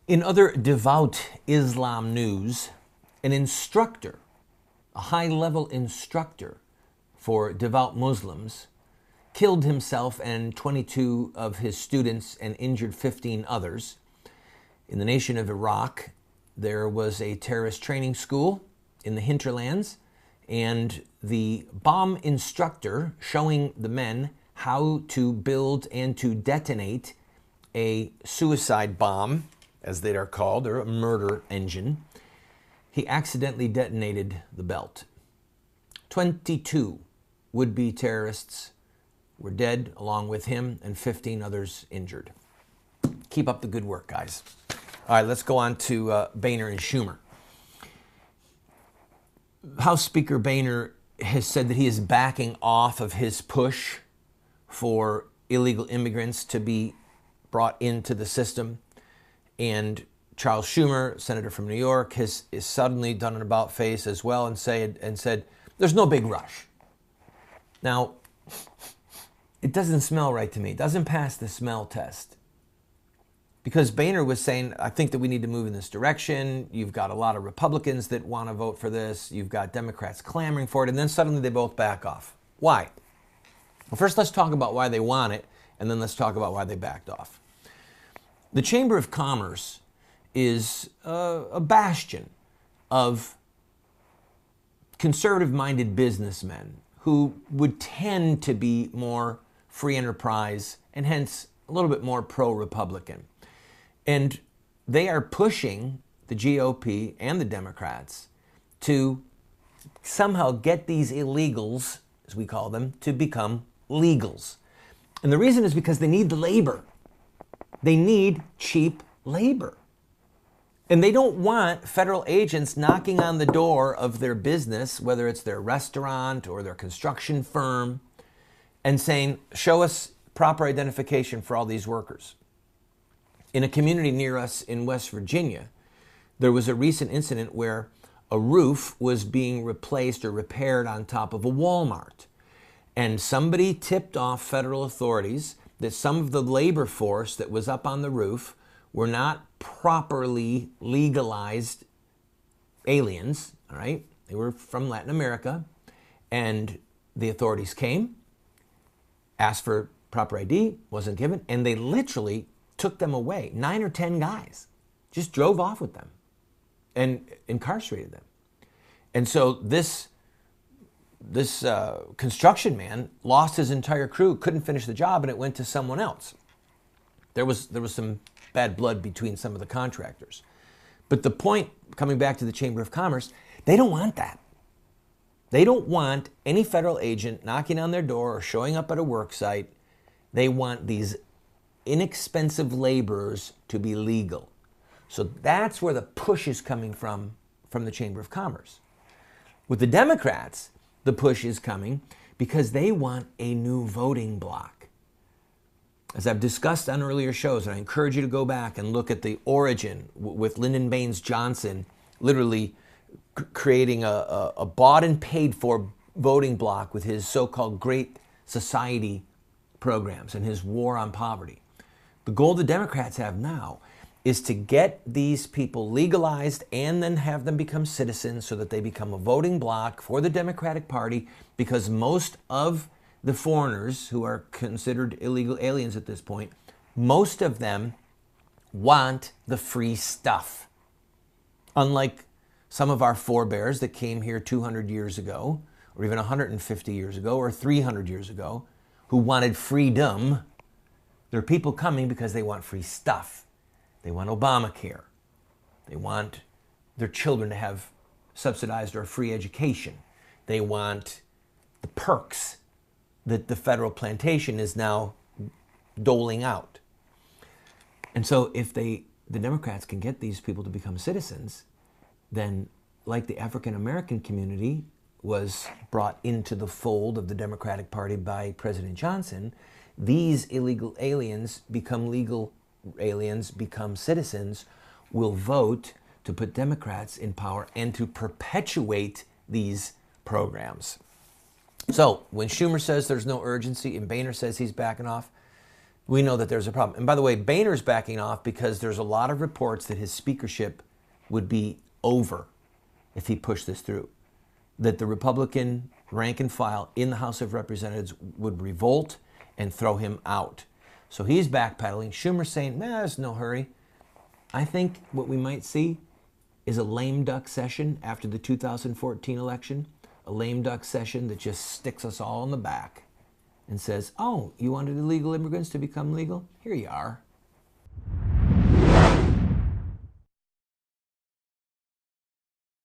In other devout Islam news, an instructor, a high-level instructor for devout Muslims, killed himself and 22 of his students and injured 15 others. In the nation of Iraq, there was a terrorist training school in the hinterlands, and the bomb instructor showing the men how to build and to detonate a suicide bomb, as they are called, or a murder engine, he accidentally detonated the belt. 22 would-be terrorists were dead along with him and 15 others injured. Keep up the good work, guys. All right, let's go on to Boehner and Schumer. House Speaker Boehner has said that he is backing off of his push for illegal immigrants to be brought into the system. And Charles Schumer, senator from New York, has suddenly done an about-face as well and said, there's no big rush. Now, it doesn't smell right to me. It doesn't pass the smell test. Because Boehner was saying, I think that we need to move in this direction. You've got a lot of Republicans that want to vote for this. You've got Democrats clamoring for it. And then suddenly they both back off. Why? Well, first let's talk about why they want it, and then let's talk about why they backed off. The Chamber of Commerce is a bastion of conservative-minded businessmen who would tend to be more free enterprise and hence a little bit more pro-Republican. And they are pushing the GOP and the Democrats to somehow get these illegals, as we call them, to become legals. And the reason is because they need the labor. They need cheap labor. And they don't want federal agents knocking on the door of their business, whether it's their restaurant or their construction firm, and saying, show us proper identification for all these workers. In a community near us in West Virginia, there was a recent incident where a roof was being replaced or repaired on top of a Walmart. And somebody tipped off federal authorities that some of the labor force that was up on the roof were not properly legalized aliens, all right? They were from Latin America, and the authorities came, asked for proper ID, wasn't given, and they literally took them away. 9 or 10 guys just drove off with them and incarcerated them. And so this construction man lost his entire crew, couldn't finish the job, and it went to someone else. There was some bad blood between some of the contractors. But the point, coming back to the Chamber of Commerce, they don't want that. They don't want any federal agent knocking on their door or showing up at a work site. They want these inexpensive laborers to be legal. So that's where the push is coming from the Chamber of Commerce. With the Democrats, the push is coming because they want a new voting bloc. As I've discussed on earlier shows, and I encourage you to go back and look at the origin with Lyndon Baines Johnson literally creating a bought and paid for voting bloc with his so-called Great Society programs and his war on poverty. The goal the Democrats have now is to get these people legalized and then have them become citizens so that they become a voting bloc for the Democratic Party, because most of the foreigners who are considered illegal aliens at this point, most of them want the free stuff. Unlike some of our forebears that came here 200 years ago, or even 150 years ago, or 300 years ago, who wanted freedom, there are people coming because they want free stuff. They want Obamacare. They want their children to have subsidized or free education. They want the perks that the federal plantation is now doling out. And so if the Democrats can get these people to become citizens, then like the African American community was brought into the fold of the Democratic Party by President Johnson, these illegal aliens become legal aliens, become citizens, will vote to put Democrats in power and to perpetuate these programs. So when Schumer says there's no urgency and Boehner says he's backing off, we know that there's a problem. And by the way, Boehner's backing off because there's a lot of reports that his speakership would be over if he pushed this through. That the Republican rank and file in the House of Representatives would revolt and throw him out. So he's backpedaling. Schumer's saying, man, there's no hurry. I think what we might see is a lame duck session after the 2014 election, a lame duck session that just sticks us all in the back and says, oh, you wanted illegal immigrants to become legal? Here you are.